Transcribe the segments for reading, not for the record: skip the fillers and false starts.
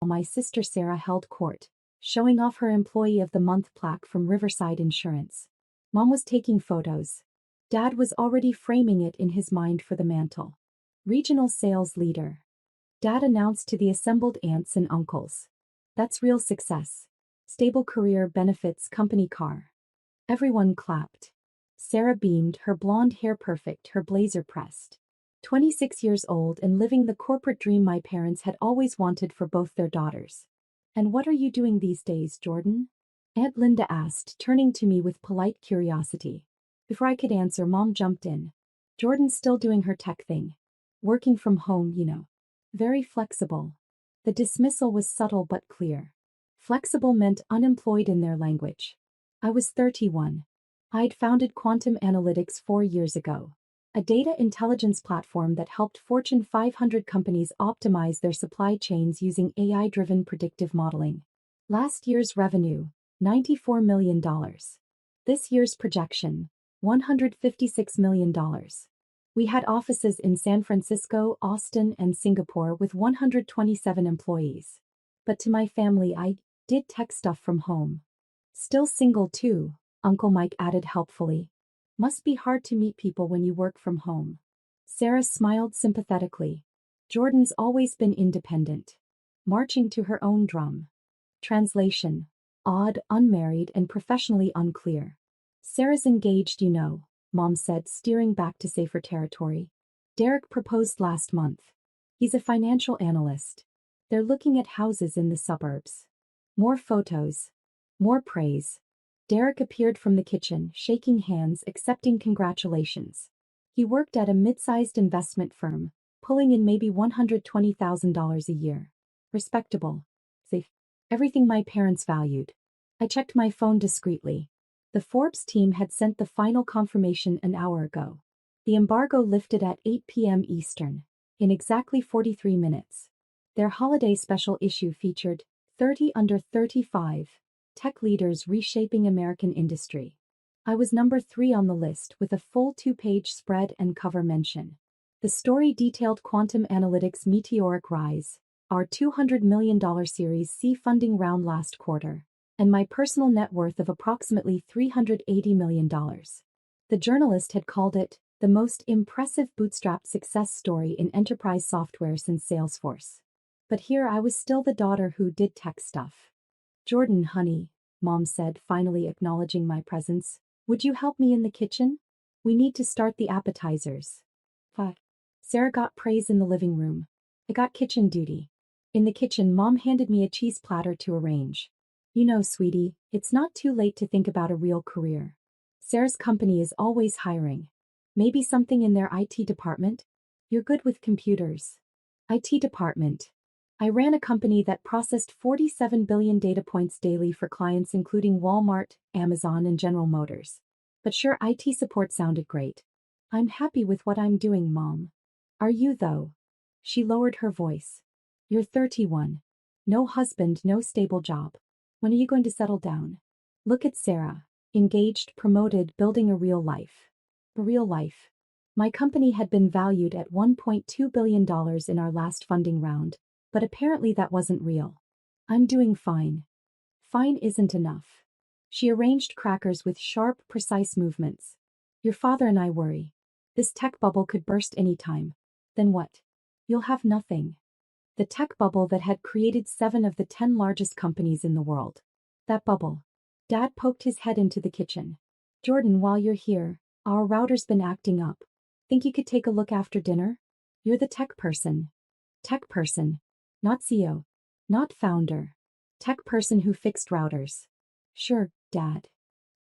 my sister Sarah held court, showing off her Employee of the Month plaque from Riverside Insurance. Mom was taking photos. Dad was already framing it in his mind for the mantle. Regional sales leader. Dad announced to the assembled aunts and uncles. That's real success. Stable career, benefits, company car. Everyone clapped. Sarah beamed, her blonde hair perfect, her blazer pressed. 26 years old and living the corporate dream my parents had always wanted for both their daughters. And what are you doing these days, Jordan? Aunt Linda asked, turning to me with polite curiosity. Before I could answer, Mom jumped in. Jordan's still doing her tech thing. Working from home, you know. Very flexible. The dismissal was subtle but clear. Flexible meant unemployed in their language. I was 31. I'd founded Quantum Analytics 4 years ago, a data intelligence platform that helped Fortune 500 companies optimize their supply chains using AI-driven predictive modeling. Last year's revenue, $94 million. This year's projection, $156 million. We had offices in San Francisco, Austin, and Singapore with 127 employees. But to my family, I did tech stuff from home. Still single too, Uncle Mike added helpfully. Must be hard to meet people when you work from home. Sarah smiled sympathetically. Jordan's always been independent. Marching to her own drum. Translation. Odd, unmarried, and professionally unclear. Sarah's engaged, you know, Mom said, steering back to safer territory. Derek proposed last month. He's a financial analyst. They're looking at houses in the suburbs. More photos. More praise. Derek appeared from the kitchen, shaking hands, accepting congratulations. He worked at a mid-sized investment firm, pulling in maybe $120,000 a year. Respectable. Safe. Everything my parents valued. I checked my phone discreetly. The Forbes team had sent the final confirmation an hour ago. The embargo lifted at 8 p.m. Eastern, in exactly 43 minutes. Their holiday special issue featured 30 under 35 tech leaders reshaping American industry. I was number 3 on the list with a full 2-page spread and cover mention. The story detailed Quantum Analytics' meteoric rise, our $200 million Series C funding round last quarter, and my personal net worth of approximately $380 million. The journalist had called it the most impressive bootstrapped success story in enterprise software since Salesforce. But here I was still the daughter who did tech stuff. Jordan, honey, Mom said, finally acknowledging my presence, would you help me in the kitchen? We need to start the appetizers. But Sarah got praise in the living room. I got kitchen duty. In the kitchen, Mom handed me a cheese platter to arrange. You know, sweetie, it's not too late to think about a real career. Sarah's company is always hiring. Maybe something in their IT department? You're good with computers. IT department. I ran a company that processed 47 billion data points daily for clients including Walmart, Amazon, and General Motors. But sure, IT support sounded great. I'm happy with what I'm doing, Mom. Are you, though? She lowered her voice. You're 31. No husband, no stable job. When are you going to settle down? Look at Sarah. Engaged, promoted, building a real life. A real life. My company had been valued at $1.2 billion in our last funding round. But apparently that wasn't real. I'm doing fine. Fine isn't enough. She arranged crackers with sharp, precise movements. Your father and I worry. This tech bubble could burst any time. Then what? You'll have nothing. The tech bubble that had created 7 of the 10 largest companies in the world. That bubble. Dad poked his head into the kitchen. Jordan, while you're here, our router's been acting up. Think you could take a look after dinner? You're the tech person. Tech person. Not CEO. Not founder. Tech person who fixed routers. Sure, Dad.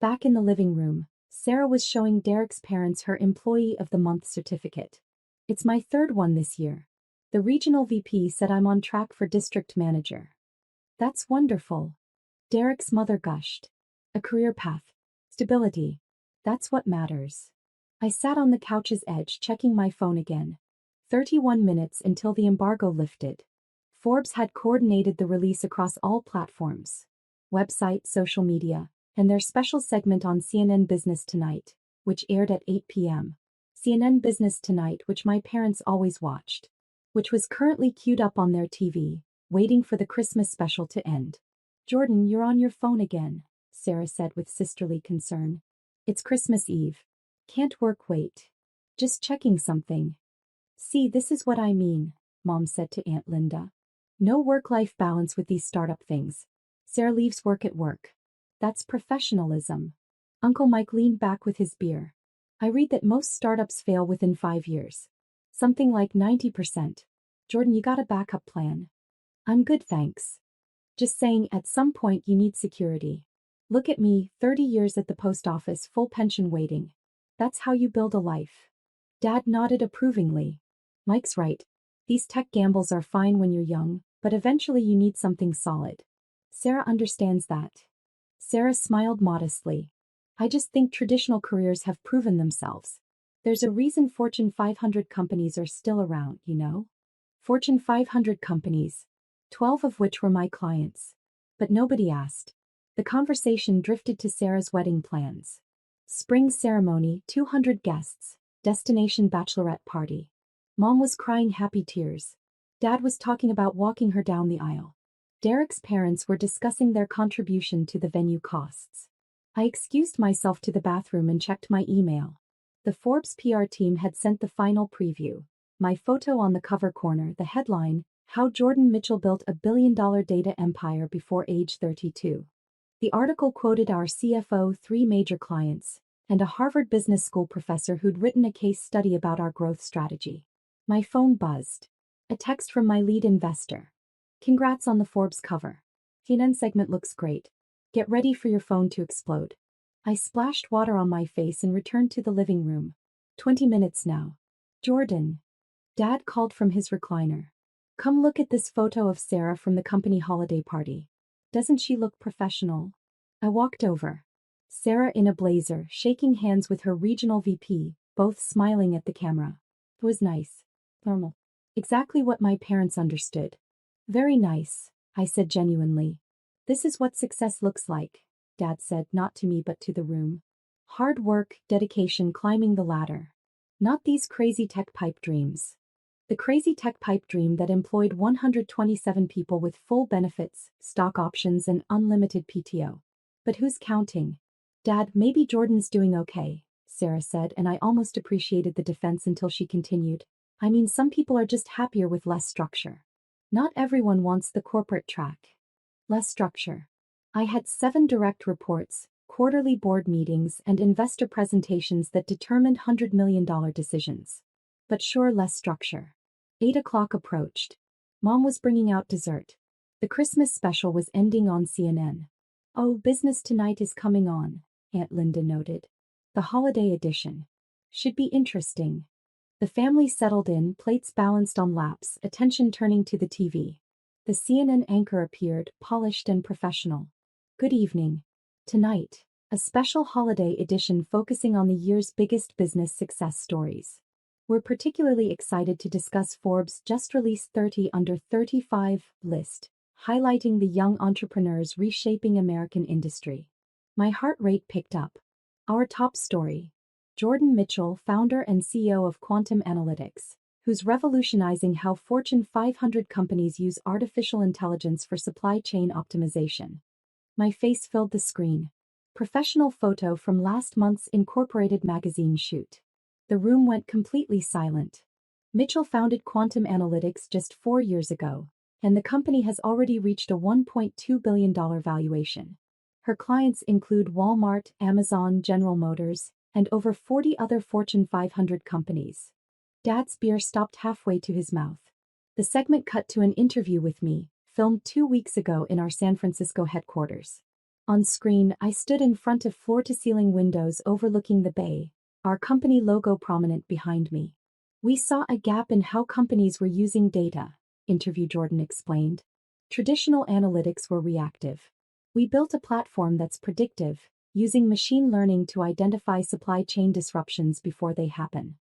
Back in the living room, Sarah was showing Derek's parents her Employee of the Month certificate. It's my 3rd one this year. The regional VP said I'm on track for district manager. That's wonderful. Derek's mother gushed. A career path. Stability. That's what matters. I sat on the couch's edge checking my phone again. 31 minutes until the embargo lifted. Forbes had coordinated the release across all platforms, website, social media, and their special segment on CNN Business Tonight, which aired at 8 p.m. CNN Business Tonight, which my parents always watched, which was currently queued up on their TV, waiting for the Christmas special to end. Jordan, you're on your phone again, Sarah said with sisterly concern. It's Christmas Eve. Can't work wait. Just checking something. See, this is what I mean, Mom said to Aunt Linda. No work-life balance with these startup things. Sarah leaves work at work. That's professionalism. Uncle Mike leaned back with his beer. I read that most startups fail within 5 years. Something like 90%. Jordan, you got a backup plan? I'm good, thanks. Just saying, at some point you need security. Look at me, 30 years at the post office, full pension waiting. That's how you build a life. Dad nodded approvingly. Mike's right. These tech gambles are fine when you're young, but eventually you need something solid. Sarah understands that. Sarah smiled modestly. I just think traditional careers have proven themselves. There's a reason Fortune 500 companies are still around, you know? Fortune 500 companies, 12 of which were my clients. But nobody asked. The conversation drifted to Sarah's wedding plans. Spring ceremony, 200 guests, destination bachelorette party. Mom was crying happy tears. Dad was talking about walking her down the aisle. Derek's parents were discussing their contribution to the venue costs. I excused myself to the bathroom and checked my email. The Forbes PR team had sent the final preview. My photo on the cover corner, the headline, How Jordan Mitchell Built a Billion-Dollar Data Empire Before Age 32. The article quoted our CFO, 3 major clients, and a Harvard Business School professor who'd written a case study about our growth strategy. My phone buzzed. A text from my lead investor. Congrats on the Forbes cover. CNN segment looks great. Get ready for your phone to explode. I splashed water on my face and returned to the living room. 20 minutes now. Jordan. Dad called from his recliner. Come look at this photo of Sarah from the company holiday party. Doesn't she look professional? I walked over. Sarah in a blazer, shaking hands with her regional VP, both smiling at the camera. It was nice. Normal. Exactly what my parents understood. Very nice, I said genuinely. This is what success looks like, Dad said, not to me but to the room. Hard work, dedication, climbing the ladder. Not these crazy tech pipe dreams. The crazy tech pipe dream that employed 127 people with full benefits, stock options, and unlimited PTO. But who's counting? Dad, maybe Jordan's doing okay, Sarah said, and I almost appreciated the defense until she continued. I mean, some people are just happier with less structure. Not everyone wants the corporate track. Less structure. I had 7 direct reports, quarterly board meetings, and investor presentations that determined $100 million decisions. But sure, less structure. 8 o'clock approached. Mom was bringing out dessert. The Christmas special was ending on CNN. Oh, Business Tonight is coming on, Aunt Linda noted. The holiday edition. Should be interesting. The family settled in, plates balanced on laps, attention turning to the TV. The CNN anchor appeared, polished and professional. Good evening. Tonight, a special holiday edition focusing on the year's biggest business success stories. We're particularly excited to discuss Forbes' just-released 30 under 35 list, highlighting the young entrepreneurs reshaping American industry. My heart rate picked up. Our top story. Jordan Mitchell, founder and CEO of Quantum Analytics, who's revolutionizing how Fortune 500 companies use artificial intelligence for supply chain optimization. My face filled the screen. Professional photo from last month's Incorporated magazine shoot. The room went completely silent. Mitchell founded Quantum Analytics just 4 years ago, and the company has already reached a $1.2 billion valuation. Her clients include Walmart, Amazon, General Motors, and over 40 other Fortune 500 companies. Dad's beer stopped halfway to his mouth. The segment cut to an interview with me, filmed 2 weeks ago in our San Francisco headquarters. On screen, I stood in front of floor-to-ceiling windows overlooking the bay, our company logo prominent behind me. We saw a gap in how companies were using data, interview Jordan explained. Traditional analytics were reactive. We built a platform that's predictive, using machine learning to identify supply chain disruptions before they happen.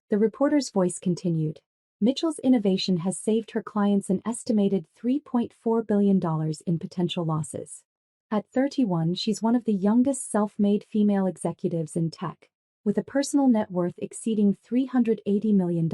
The reporter's voice continued. Mitchell's innovation has saved her clients an estimated $3.4 billion in potential losses. At 31, she's one of the youngest self-made female executives in tech, with a personal net worth exceeding $380 million.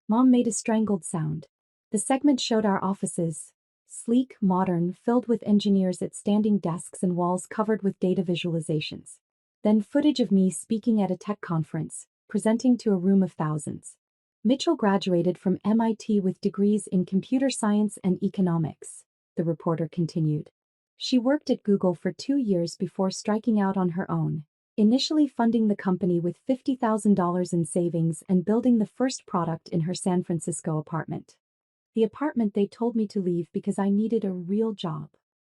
Mom made a strangled sound. The segment showed our offices. Sleek, modern, filled with engineers at standing desks and walls covered with data visualizations. Then footage of me speaking at a tech conference, presenting to a room of thousands. Mitchell graduated from MIT with degrees in computer science and economics, the reporter continued. She worked at Google for 2 years before striking out on her own, initially funding the company with $50,000 in savings and building the first product in her San Francisco apartment. The apartment they told me to leave because I needed a real job.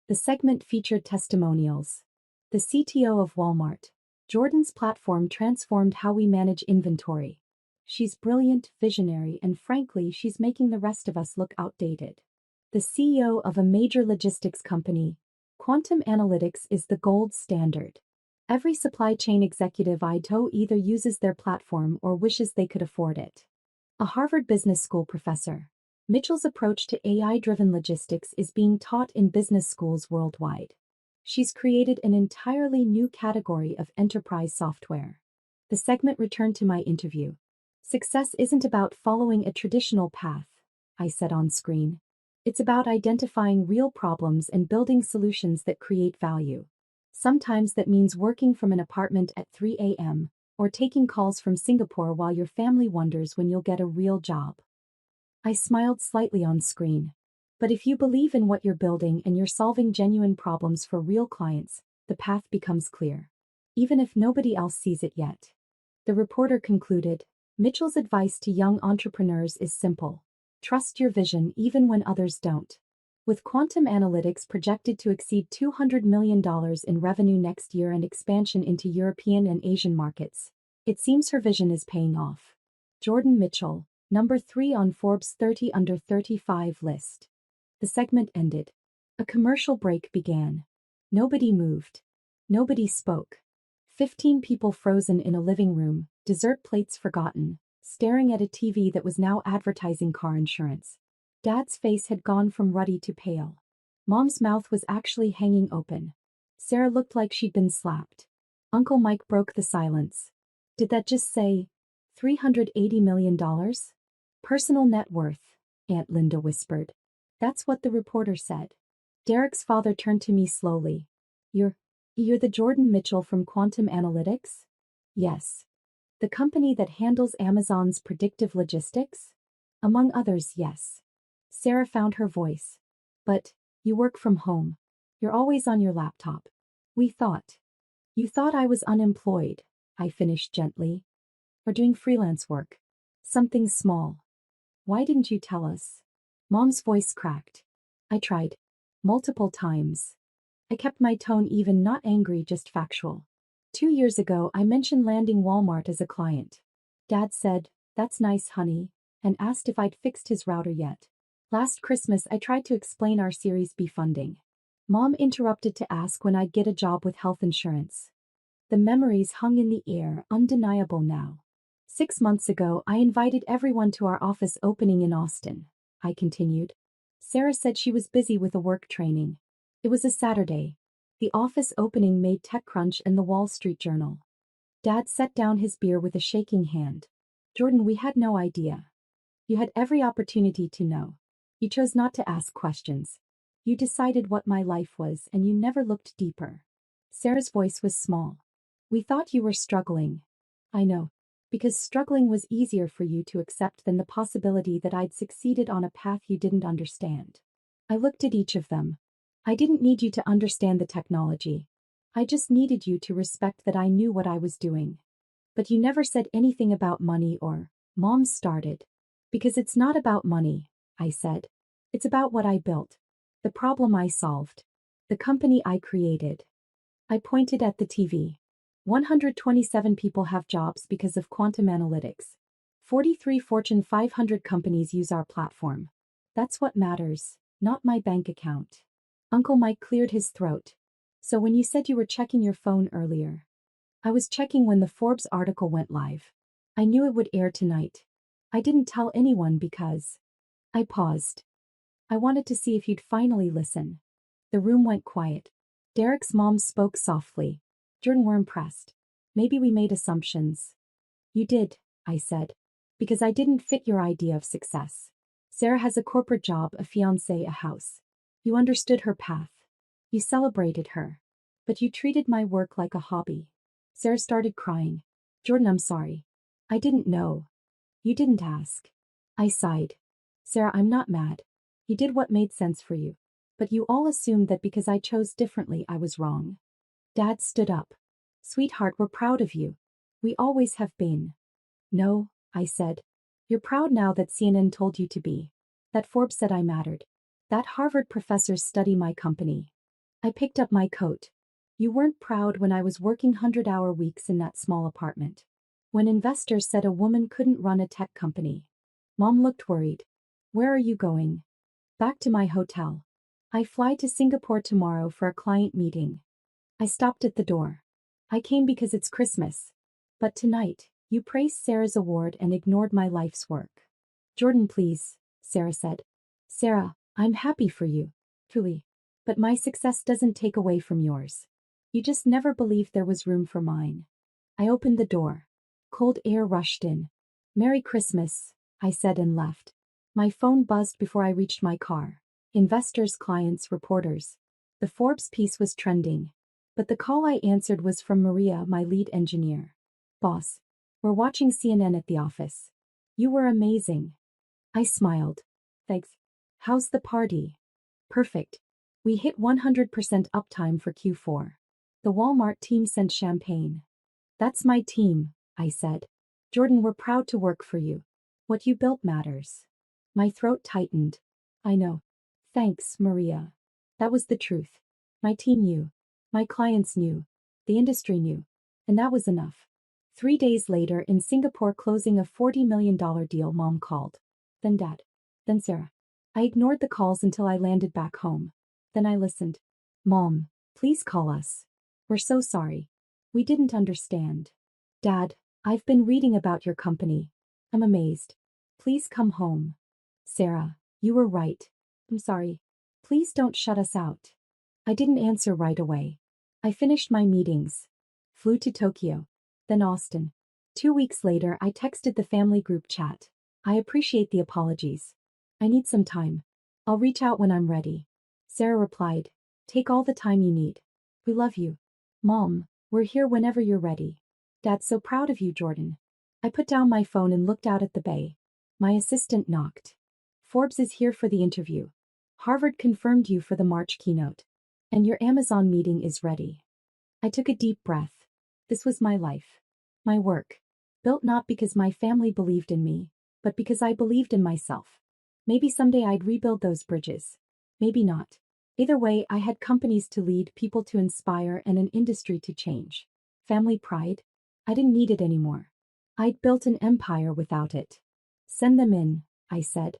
The segment featured testimonials. The CTO of Walmart. Jordan's platform transformed how we manage inventory. She's brilliant, visionary, and frankly, she's making the rest of us look outdated. The CEO of a major logistics company. Quantum analytics is the gold standard. Every supply chain executive I know either uses their platform or wishes they could afford it. A Harvard Business School professor. Mitchell's approach to AI-driven logistics is being taught in business schools worldwide. She's created an entirely new category of enterprise software. The segment returned to my interview. Success isn't about following a traditional path, I said on screen. It's about identifying real problems and building solutions that create value. Sometimes that means working from an apartment at 3 a.m. or taking calls from Singapore while your family wonders when you'll get a real job. I smiled slightly on screen. But if you believe in what you're building and you're solving genuine problems for real clients, the path becomes clear. Even if nobody else sees it yet. The reporter concluded, Mitchell's advice to young entrepreneurs is simple. Trust your vision even when others don't. With quantum analytics projected to exceed $200 million in revenue next year and expansion into European and Asian markets, it seems her vision is paying off. Jordan Mitchell, number 3 on Forbes 30 under 35 list. The segment ended. A commercial break began. Nobody moved. Nobody spoke. 15 people frozen in a living room, dessert plates forgotten, staring at a TV that was now advertising car insurance. Dad's face had gone from ruddy to pale. Mom's mouth was actually hanging open. Sarah looked like she'd been slapped. Uncle Mike broke the silence. Did that just say $380 million? Personal net worth, Aunt Linda whispered. That's what the reporter said. Derek's father turned to me slowly. You're the Jordan Mitchell from Quantum Analytics? Yes. The company that handles Amazon's predictive logistics? Among others, yes. Sarah found her voice. But, you work from home. You're always on your laptop. You thought I was unemployed, I finished gently. Or doing freelance work. Something small. Why didn't you tell us? Mom's voice cracked. I tried. Multiple times. I kept my tone even, not angry, just factual. 2 years ago, I mentioned landing Walmart as a client. Dad said, "That's nice, honey," and asked if I'd fixed his router yet. Last Christmas, I tried to explain our Series B funding. Mom interrupted to ask when I'd get a job with health insurance. The memories hung in the air, undeniable now. 6 months ago, I invited everyone to our office opening in Austin. I continued. Sarah said she was busy with a work training. It was a Saturday. The office opening made TechCrunch and the Wall Street Journal. Dad set down his beer with a shaking hand. Jordan, we had no idea. You had every opportunity to know. You chose not to ask questions. You decided what my life was and you never looked deeper. Sarah's voice was small. We thought you were struggling. I know. Because struggling was easier for you to accept than the possibility that I'd succeeded on a path you didn't understand. I looked at each of them. I didn't need you to understand the technology. I just needed you to respect that I knew what I was doing. But you never said anything about money or, Mom started. Because it's not about money, I said. It's about what I built. The problem I solved. The company I created. I pointed at the TV. 127 people have jobs because of quantum analytics. 43 Fortune 500 companies use our platform. That's what matters, not my bank account. Uncle Mike cleared his throat. So when you said you were checking your phone earlier, I was checking when the Forbes article went live. I knew it would air tonight. I didn't tell anyone because... I paused. I wanted to see if you'd finally listen. The room went quiet. Derek's mom spoke softly. Jordan, we're impressed. Maybe we made assumptions. You did, I said. Because I didn't fit your idea of success. Sarah has a corporate job, a fiancé, a house. You understood her path. You celebrated her. But you treated my work like a hobby. Sarah started crying. Jordan, I'm sorry. I didn't know. You didn't ask. I sighed. Sarah, I'm not mad. You did what made sense for you. But you all assumed that because I chose differently I was wrong. Dad stood up. Sweetheart, we're proud of you. We always have been. No, I said. You're proud now that CNN told you to be. That Forbes said I mattered. That Harvard professors study my company. I picked up my coat. You weren't proud when I was working 100-hour weeks in that small apartment. When investors said a woman couldn't run a tech company. Mom looked worried. Where are you going? Back to my hotel. I fly to Singapore tomorrow for a client meeting. I stopped at the door. I came because it's Christmas. But tonight, you praised Sarah's award and ignored my life's work. Jordan, please, Sarah said. Sarah, I'm happy for you. Truly. But my success doesn't take away from yours. You just never believed there was room for mine. I opened the door. Cold air rushed in. Merry Christmas, I said and left. My phone buzzed before I reached my car. Investors, clients, reporters. The Forbes piece was trending. But the call I answered was from Maria, my lead engineer. Boss, we're watching CNN at the office. You were amazing. I smiled. Thanks. How's the party? Perfect. We hit 100% uptime for Q4. The Walmart team sent champagne. That's my team, I said. Jordan, we're proud to work for you. What you built matters. My throat tightened. I know. Thanks, Maria. That was the truth. My team knew. My clients knew. The industry knew. And that was enough. 3 days later in Singapore, closing a $40 million deal, Mom called. Then Dad. Then Sarah. I ignored the calls until I landed back home. Then I listened. Mom, please call us. We're so sorry. We didn't understand. Dad, I've been reading about your company. I'm amazed. Please come home. Sarah, you were right. I'm sorry. Please don't shut us out. I didn't answer right away. I finished my meetings. Flew to Tokyo. Then Austin. 2 weeks later, I texted the family group chat. I appreciate the apologies. I need some time. I'll reach out when I'm ready. Sarah replied, take all the time you need. We love you. Mom, we're here whenever you're ready. Dad's so proud of you, Jordan. I put down my phone and looked out at the bay. My assistant knocked. Forbes is here for the interview. Harvard confirmed you for the March keynote. And your Amazon meeting is ready. I took a deep breath. This was my life. My work. Built not because my family believed in me, but because I believed in myself. Maybe someday I'd rebuild those bridges. Maybe not. Either way, I had companies to lead, people to inspire, and an industry to change. Family pride? I didn't need it anymore. I'd built an empire without it. Send them in, I said.